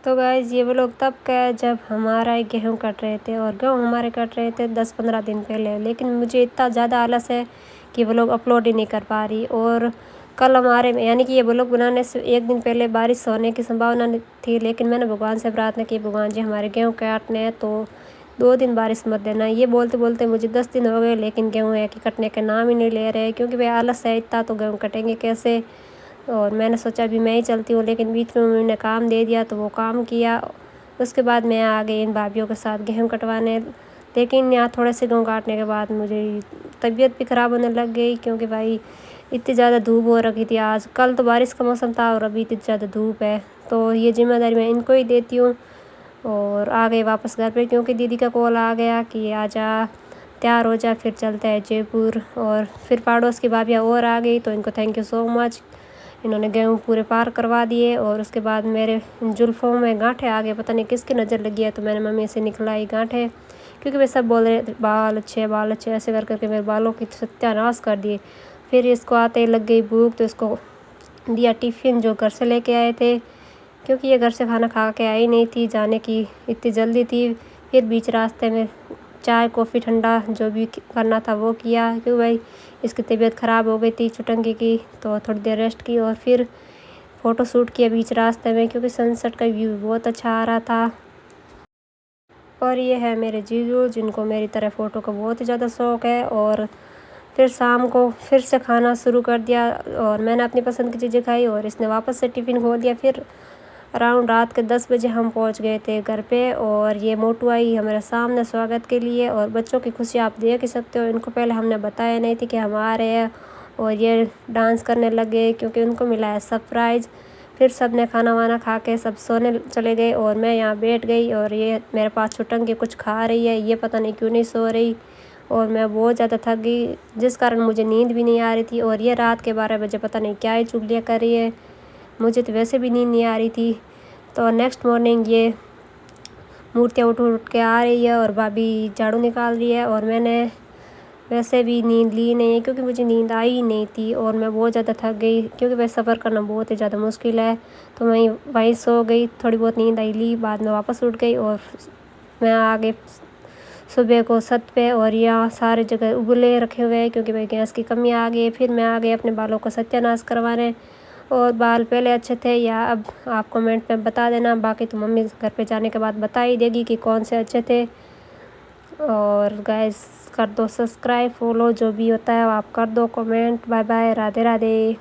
तो गाइज़ ये वो लोग तब का है जब हमारा गेहूँ कट रहे थे और गेहूँ हमारे कट रहे थे 10-15 दिन पहले, लेकिन मुझे इतना ज़्यादा आलस है कि वो लोग अपलोड ही नहीं कर पा रही। और कल हमारे यानी कि ये व्लॉग बनाने से एक दिन पहले बारिश होने की संभावना थी, लेकिन मैंने भगवान से प्रार्थना की, भगवान जी हमारे गेहूँ काटने हैं तो 2 दिन बारिश मत देना। ये बोलते बोलते मुझे 10 दिन हो गए, लेकिन गेहूँ है कि कटने का नाम ही नहीं ले रहे, क्योंकि भाई आलस है इतना तो गेहूँ कटेंगे कैसे। और मैंने सोचा अभी मैं ही चलती हूँ, लेकिन बीच में उन्होंने काम दे दिया तो वो काम किया। उसके बाद मैं आ गई इन भाभीयों के साथ गेहूँ कटवाने। लेकिन यहाँ थोड़े से गेहूँ काटने के बाद मुझे तबीयत भी ख़राब होने लग गई, क्योंकि भाई इतनी ज़्यादा धूप हो रखी थी। आज कल तो बारिश का मौसम था और अभी इतनी ज़्यादा धूप है, तो ये जिम्मेदारी मैं इनको ही देती हूँ। और आ गई वापस घर पे, क्योंकि दीदी का कॉल आ गया कि आजा तैयार हो जा, फिर चलते हैं जयपुर। और फिर पड़ोस की भाभियाँ और आ गई, तो इनको थैंक यू सो मच, इन्होंने गेहूँ पूरे पार करवा दिए। और उसके बाद मेरे जुल्फ़ों में गांठें आ गए, पता नहीं किसकी नज़र लगी है, तो मैंने मम्मी से निकलाई गांठें, क्योंकि वे सब बोल रहे थे बाल अच्छे ऐसे कर करके मेरे बालों की सत्यानाश कर दिए। फिर इसको आते ही लग गई भूख, तो इसको दिया टिफ़िन जो घर से लेके आए थे, क्योंकि ये घर से खाना खा के आई नहीं थी, जाने की इतनी जल्दी थी। फिर बीच रास्ते में चाय कॉफ़ी ठंडा जो भी करना था वो किया, क्योंकि भाई इसकी तबीयत ख़राब हो गई थी चुटंगी की, तो थोड़ी देर रेस्ट की। और फिर फ़ोटो शूट किया बीच रास्ते में, क्योंकि सनसेट का व्यू बहुत अच्छा आ रहा था। और ये है मेरे जीजू, जिनको मेरी तरह फ़ोटो का बहुत ही ज़्यादा शौक़ है। और फिर शाम को फिर से खाना शुरू कर दिया, और मैंने अपनी पसंद की चीज़ें खाई और इसने वापस से टिफ़िन खोल दिया। फिर अराउंड रात के 10 बजे हम पहुंच गए थे घर पे। और ये मोटू आई हमारे सामने स्वागत के लिए, और बच्चों की खुशी आप देख ही सकते हो। इनको पहले हमने बताया नहीं थी कि हम आ रहे हैं, और ये डांस करने लगे क्योंकि उनको मिला है सरप्राइज़। फिर सब ने खाना वाना खा के सब सोने चले गए, और मैं यहाँ बैठ गई, और ये मेरे पास छुटंगी कुछ खा रही है, ये पता नहीं क्यों नहीं सो रही। और मैं बहुत ज़्यादा थक गई, जिस कारण मुझे नींद भी नहीं आ रही थी। और ये रात के 12 बजे पता नहीं क्या ही चुगलियाँ कर रही है, मुझे तो वैसे भी नींद नहीं आ रही थी। तो नेक्स्ट मॉर्निंग ये मूर्तियाँ उठ उठ के आ रही है, और भाभी झाड़ू निकाल रही है। और मैंने वैसे भी नींद ली नहीं है, क्योंकि मुझे नींद आई ही नहीं थी, और मैं बहुत ज़्यादा थक गई, क्योंकि वह सफ़र करना बहुत ही ज़्यादा मुश्किल है। तो मैं वहीं सो गई, थोड़ी बहुत नींद आई ली, बाद में वापस उठ गई। और मैं आ गई सुबह को छत पे, और यहाँ सारे जगह उबले रखे हुए हैं, क्योंकि भाई गैस की कमी आ गई है। फिर मैं आ गई अपने बालों को सत्यानाश करवाने। और बाल पहले अच्छे थे या अब आप कमेंट में बता देना, बाकी तो मम्मी घर पे जाने के बाद बता ही देगी कि कौन से अच्छे थे। और गाइस कर दो सब्सक्राइब, फॉलो, जो भी होता है आप कर दो, comment. Bye bye, Radhe Radhe.